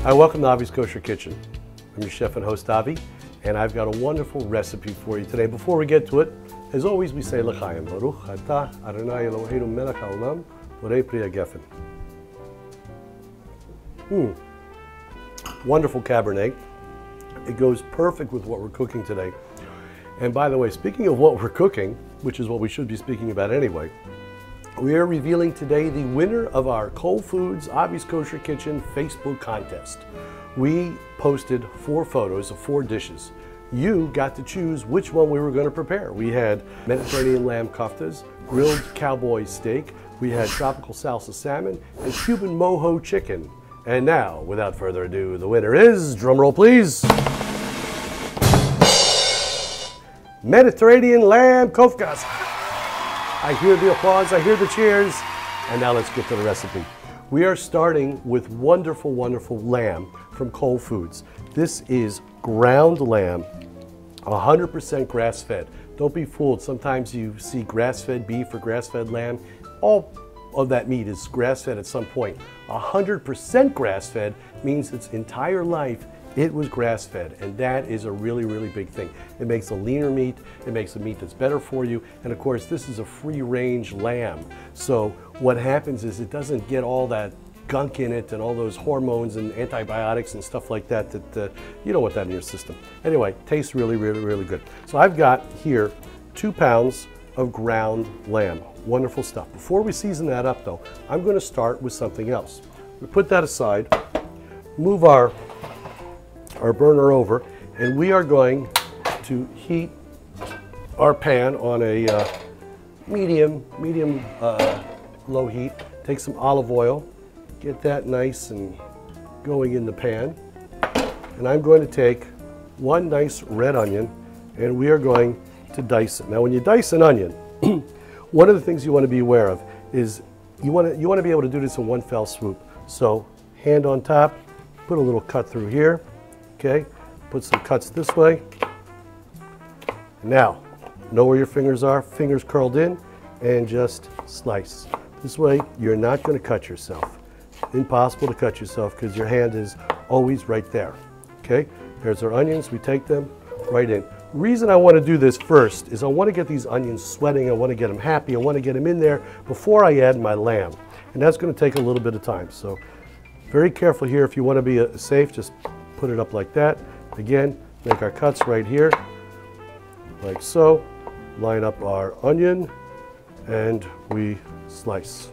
Hi, welcome to Avi's Kosher Kitchen. I'm your chef and host, Avi, and I've got a wonderful recipe for you today. Before we get to it, as always, we say L'chaim, Baruch Atah Adonai Eloheinu melech haolam, borei pri hagafen. Wonderful Cabernet. It goes perfect with what we're cooking today. And by the way, speaking of what we're cooking, which is what we should be speaking about anyway, we are revealing today the winner of our Whole Foods Avi's Kosher Kitchen Facebook contest. We posted 4 photos of 4 dishes. You got to choose which one we were going to prepare. We had Mediterranean lamb koftas, grilled cowboy steak, we had tropical salsa salmon, and Cuban mojo chicken. And now, without further ado, the winner is, drumroll please, Mediterranean lamb koftas. I hear the applause, I hear the cheers, and now let's get to the recipe. We are starting with wonderful, wonderful lamb from Whole Foods. This is ground lamb, 100% grass-fed. Don't be fooled. Sometimes you see grass-fed beef or grass-fed lamb. All of that meat is grass-fed at some point. 100% grass-fed means its entire life it was grass-fed, and that is a really, really big thing. It makes a leaner meat, it makes a meat that's better for you, and of course this is a free-range lamb. So what happens is it doesn't get all that gunk in it and all those hormones and antibiotics and stuff like that you don't want that in your system. Anyway, tastes really, really, really good. So I've got here 2 pounds of ground lamb. Wonderful stuff. Before we season that up though, I'm going to start with something else. We put that aside, move our burner over, and we are going to heat our pan on a medium low heat. Take some olive oil, get that nice and going in the pan, and I'm going to take 1 nice red onion and we are going to dice it. Now when you dice an onion, one of the things you want to be aware of is you want to be able to do this in one fell swoop. So hand on top, put a little cut through here. Okay, put some cuts this way. Now, know where your fingers are, fingers curled in, and just slice. This way, you're not going to cut yourself. Impossible to cut yourself because your hand is always right there. Okay, there's our onions, we take them right in. The reason I want to do this first is I want to get these onions sweating, I want to get them happy, I want to get them in there before I add my lamb. And that's going to take a little bit of time. So, very careful here. If you want to be safe, just put it up like that. Again, make our cuts right here, like so. Line up our onion, and we slice.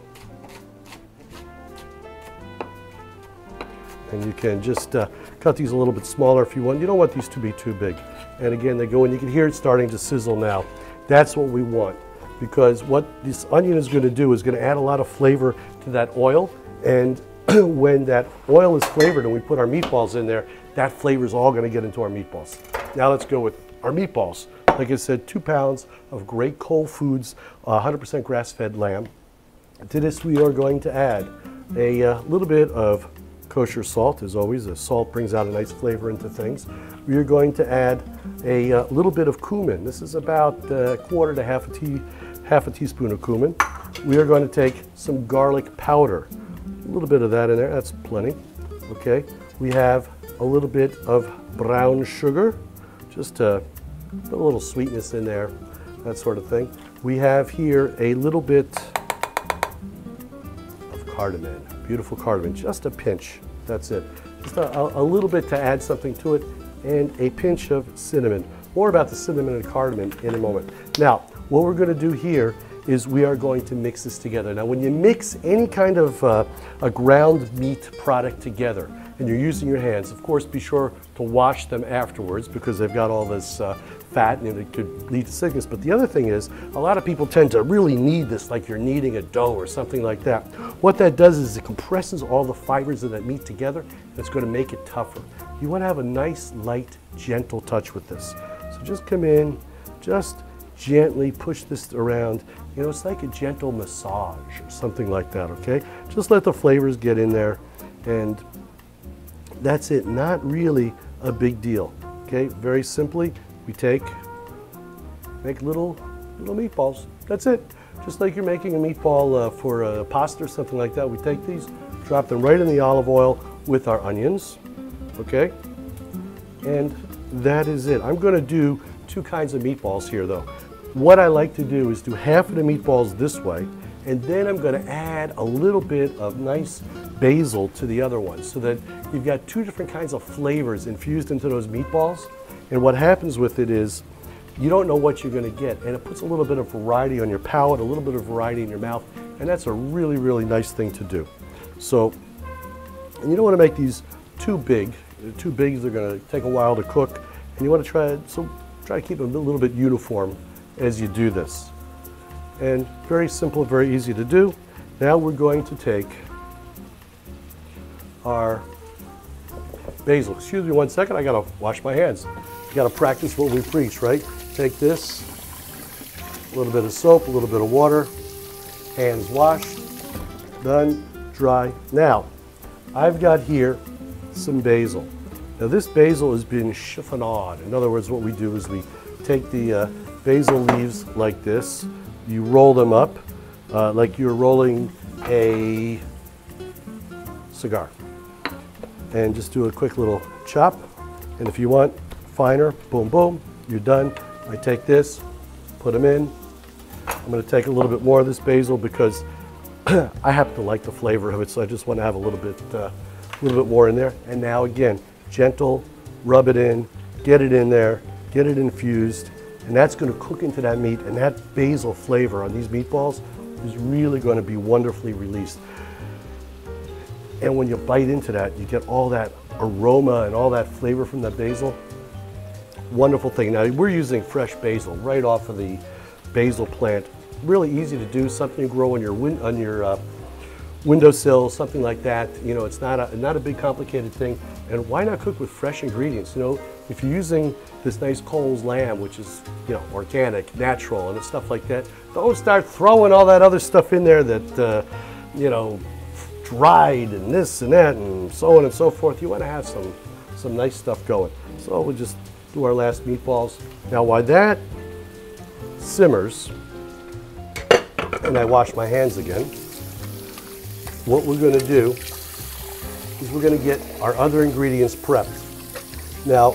And you can just cut these a little bit smaller if you want. You don't want these to be too big. And again, they go in. You can hear it starting to sizzle now. That's what we want, because what this onion is going to do is going to add a lot of flavor to that oil. And when that oil is flavored and we put our meatballs in there, that flavor is all going to get into our meatballs. Now let's go with our meatballs. Like I said, 2 pounds of great Whole Foods, 100% grass-fed lamb. To this we are going to add a little bit of kosher salt. As always, the salt brings out a nice flavor into things. We are going to add a little bit of cumin. This is about a quarter to half a teaspoon of cumin. We are going to take some garlic powder. A little bit of that in there, that's plenty. Okay, we have a little bit of brown sugar, just to put a little sweetness in there, that sort of thing. We have here a little bit of cardamom, beautiful cardamom, just a pinch, that's it. Just a little bit to add something to it, and a pinch of cinnamon. More about the cinnamon and cardamom in a moment. Now, what we're going to do here is we are going to mix this together. Now when you mix any kind of a ground meat product together and you're using your hands, of course be sure to wash them afterwards because they've got all this fat and it could lead to sickness. But the other thing is, a lot of people tend to really knead this like you're kneading a dough or something like that. What that does is it compresses all the fibers of that meat together and it's going to make it tougher. You want to have a nice, light, gentle touch with this. So just come in, just gently push this around. You know, it's like a gentle massage or something like that, okay? Just let the flavors get in there, and that's it. Not really a big deal, okay? Very simply, we make little meatballs. That's it. Just like you're making a meatball for a pasta or something like that. We take these, drop them right in the olive oil, with our onions, okay? And that is it. I'm going to do two kinds of meatballs here though. What I like to do is do half of the meatballs this way, and then I'm going to add a little bit of nice basil to the other one so that you've got two different kinds of flavors infused into those meatballs. And what happens with it is you don't know what you're going to get, and it puts a little bit of variety on your palate, a little bit of variety in your mouth, and that's a really, really nice thing to do. So, and you don't want to make these too big. They're too big, they're going to take a while to cook, and you want to try to keep them a little bit uniform as you do this. And very simple, very easy to do. Now we're going to take our basil. Excuse me 1 second, I gotta wash my hands. You gotta practice what we preach, right? Take this, a little bit of soap, a little bit of water, hands washed, done, dry. Now, I've got here some basil. Now this basil has been chiffonade. In other words, what we do is we take the basil leaves like this, you roll them up like you're rolling a cigar. And just do a quick little chop. And if you want finer, boom, boom, you're done. I take this, put them in. I'm going to take a little bit more of this basil because I happen to like the flavor of it, so I just want to have a little bit more in there. And now again, gentle, rub it in, get it in there, get it infused, and that's going to cook into that meat, and that basil flavor on these meatballs is really going to be wonderfully released. And when you bite into that, you get all that aroma and all that flavor from the basil. Wonderful thing. Now we're using fresh basil right off of the basil plant. Really easy to do, something you grow on your windowsill, something like that. You know, it's not a big complicated thing. And why not cook with fresh ingredients? You know, if you're using this nice Coles lamb, which is, you know, organic, natural, and stuff like that, don't start throwing all that other stuff in there that, you know, dried and this and that and so on and so forth. You want to have some nice stuff going. So we'll just do our last meatballs. Now while that simmers, and I wash my hands again, what we're going to do is we're going to get our other ingredients prepped. Now,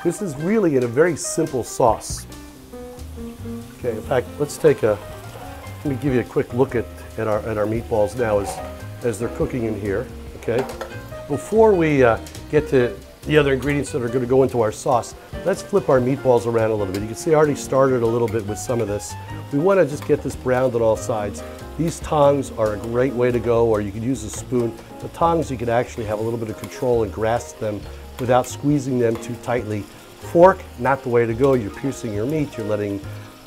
this is really in a very simple sauce. Okay, in fact, let me give you a quick look at our meatballs now as they're cooking in here, okay? Before we get to the other ingredients that are going to go into our sauce, let's flip our meatballs around a little bit. You can see I already started a little bit with some of this. We want to just get this browned on all sides. These tongs are a great way to go, or you could use a spoon. The tongs, you could actually have a little bit of control and grasp them without squeezing them too tightly. Fork, not the way to go. You're piercing your meat, you're letting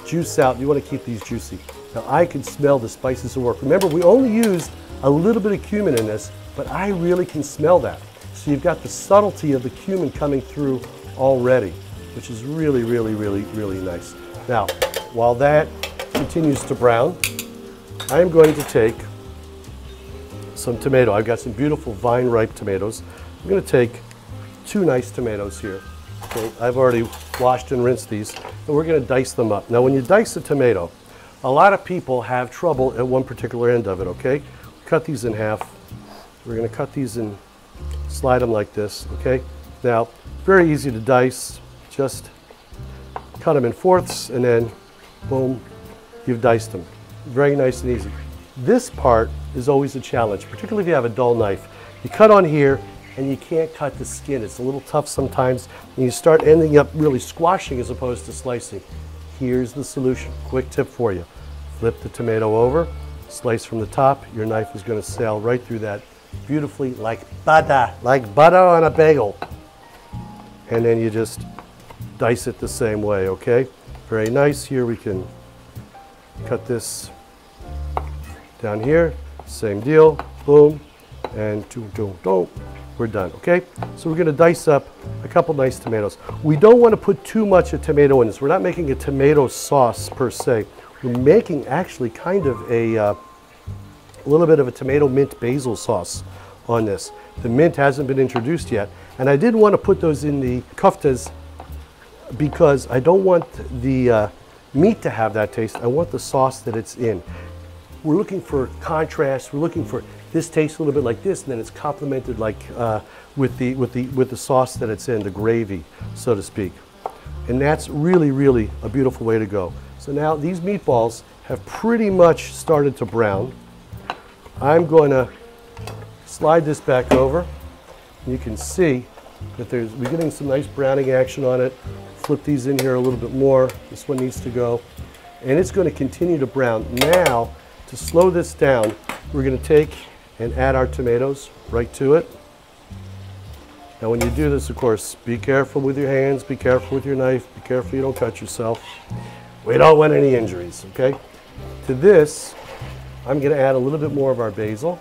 juice out. You want to keep these juicy. Now I can smell the spices at work. Remember, we only used a little bit of cumin in this, but I really can smell that. So you've got the subtlety of the cumin coming through already, which is really, really, really, really nice. Now, while that continues to brown, I am going to take some tomato. I've got some beautiful vine-ripe tomatoes. I'm going to take 2 nice tomatoes here. Okay, I've already washed and rinsed these, and we're going to dice them up. Now, when you dice a tomato, a lot of people have trouble at one particular end of it, okay? Cut these in half. We're going to cut these and slide them like this, okay? Now, very easy to dice. Just cut them in fourths, and then, boom, you've diced them. Very nice and easy. This part is always a challenge, particularly if you have a dull knife. You cut on here, and you can't cut the skin. It's a little tough sometimes, and you start ending up really squashing as opposed to slicing. Here's the solution. Quick tip for you. Flip the tomato over, slice from the top. Your knife is going to sail right through that beautifully like butter on a bagel. And then you just dice it the same way, okay? Very nice. Here we can cut this down here. Same deal. Boom. And we're done, okay? So we're going to dice up a couple nice tomatoes. We don't want to put too much of tomato in this. We're not making a tomato sauce per se. We're making actually kind of a little bit of a tomato mint basil sauce on this. The mint hasn't been introduced yet, and I didn't want to put those in the koftas because I don't want the meat to have that taste. I want the sauce that it's in. We're looking for contrast. We're looking for This tastes a little bit like this, and then it's complemented like with the sauce that it's in, the gravy, so to speak. And that's really, really a beautiful way to go. So now these meatballs have pretty much started to brown. I'm going to slide this back over. You can see that we're getting some nice browning action on it. Flip these in here a little bit more. This one needs to go. And it's going to continue to brown. Now, to slow this down, we're going to take and add our tomatoes right to it. Now when you do this, of course, be careful with your hands, be careful with your knife, be careful you don't cut yourself. We don't want any injuries, okay? To this, I'm going to add a little bit more of our basil.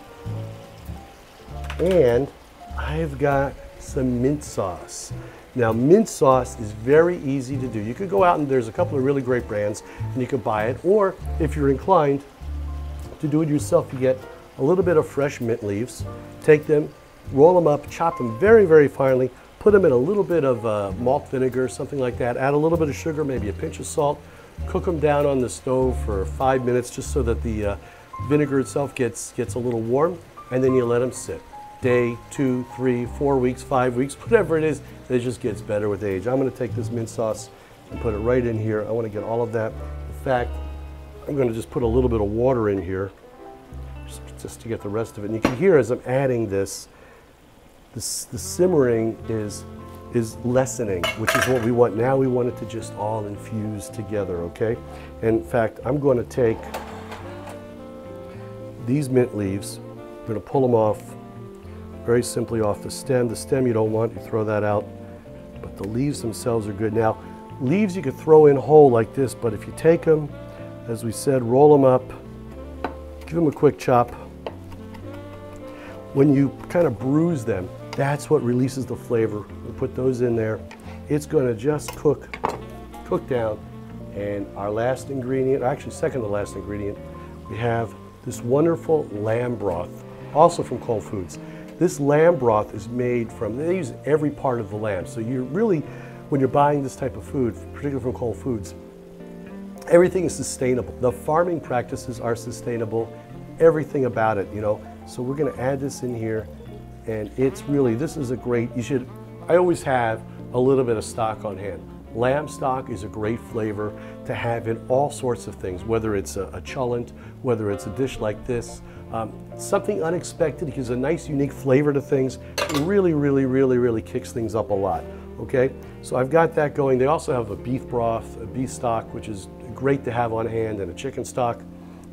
And I've got some mint sauce. Now, mint sauce is very easy to do. You could go out and there's a couple of really great brands and you can buy it. Or if you're inclined to do it yourself, you get a little bit of fresh mint leaves. Take them, roll them up, chop them very, very finely, put them in a little bit of malt vinegar, something like that. Add a little bit of sugar, maybe a pinch of salt. Cook them down on the stove for 5 minutes just so that the vinegar itself gets a little warm, and then you let them sit. Day, 2, 3, 4 weeks, 5 weeks, whatever it is, it just gets better with age. I'm going to take this mint sauce and put it right in here. I want to get all of that. In fact, I'm going to just put a little bit of water in here just to get the rest of it. And you can hear as I'm adding this, the simmering is lessening, which is what we want. Now we want it to just all infuse together, okay? And in fact, I'm going to take these mint leaves, I'm going to pull them off very simply off the stem. The stem you don't want, you throw that out, but the leaves themselves are good. Now, leaves you could throw in whole like this, but if you take them, as we said, roll them up, give them a quick chop. When you kind of bruise them, that's what releases the flavor. We put those in there. It's going to just cook down. And our last ingredient, actually second to last ingredient, we have this wonderful lamb broth, also from Whole Foods. This lamb broth is made from, they use every part of the lamb. So you're really, when you're buying this type of food, particularly from Whole Foods, everything is sustainable. The farming practices are sustainable, everything about it, you know. So we're going to add this in here, and it's really, this is a great, I always have a little bit of stock on hand. Lamb stock is a great flavor to have in all sorts of things, whether it's a cholent, whether it's a dish like this. Something unexpected gives a nice, unique flavor to things. It really, really, really, really kicks things up a lot, okay? So I've got that going. They also have a beef broth, a beef stock, which is great to have on hand, and a chicken stock.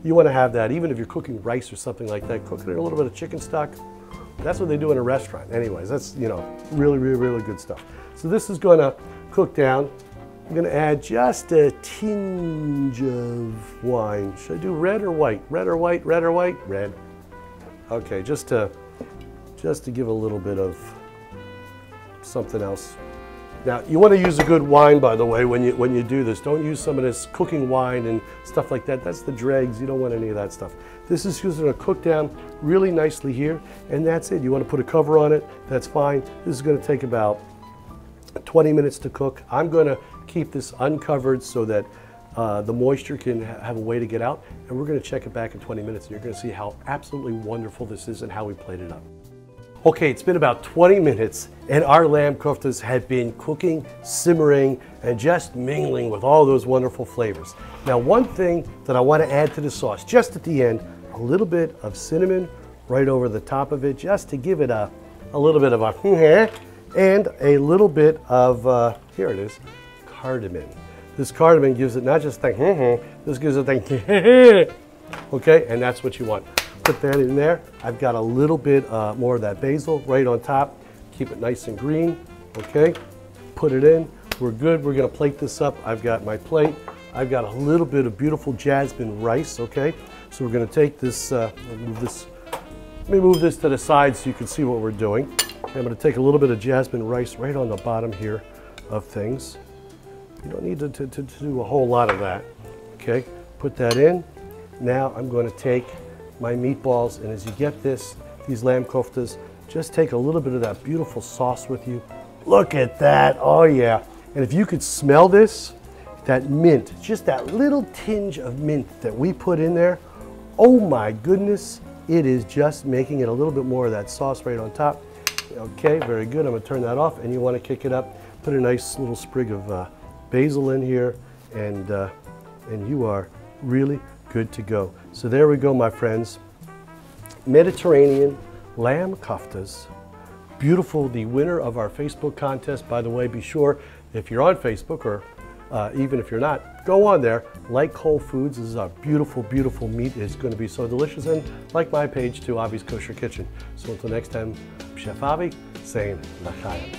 You want to have that, even if you're cooking rice or something like that, cook it in a little bit of chicken stock. That's what they do in a restaurant. Anyways, that's, you know, really, really, really good stuff. So this is going to cook down. I'm going to add just a tinge of wine. Should I do red or white? Red or white? Red or white? Red. Okay, just to give a little bit of something else. Now, you want to use a good wine, by the way, when you do this. Don't use some of this cooking wine and stuff like that. That's the dregs. You don't want any of that stuff. This is just going to cook down really nicely here, and that's it. You want to put a cover on it, that's fine. This is going to take about 20 minutes to cook. I'm going to keep this uncovered so that the moisture can have a way to get out, and we're going to check it back in 20 minutes, and you're going to see how absolutely wonderful this is and how we played it up. Okay, it's been about 20 minutes, and our lamb koftas have been cooking, simmering, and just mingling with all those wonderful flavors. Now, one thing that I want to add to the sauce, just at the end, a little bit of cinnamon right over the top of it, just to give it a little bit of a and a little bit of, here it is, cardamom. This cardamom gives it not just like, this gives it like, okay, and that's what you want. Put that in there. I've got a little bit more of that basil right on top. Keep it nice and green, okay? Put it in. We're good. We're going to plate this up. I've got my plate. I've got a little bit of beautiful jasmine rice, okay? So we're going to take this, let me move this to the side so you can see what we're doing. I'm going to take a little bit of jasmine rice right on the bottom here of things. You don't need to do a whole lot of that, okay? Put that in. Now I'm going to take my meatballs, and as you get these lamb koftas, just take a little bit of that beautiful sauce with you. Look at that, oh yeah. And if you could smell this, that mint, just that little tinge of mint that we put in there, oh my goodness, It is just making it a little bit more of that sauce right on top. Okay, very good. I'm gonna turn that off, and you wanna kick it up. Put a nice little sprig of basil in here, and you are really good to go. So there we go, my friends. Mediterranean lamb koftas. Beautiful, the winner of our Facebook contest. By the way, be sure, if you're on Facebook, or even if you're not, go on there, like Whole Foods. This is a beautiful, beautiful meat. It's going to be so delicious. And like my page too, Avi's Kosher Kitchen. So until next time, Chef Avi saying l'chaim.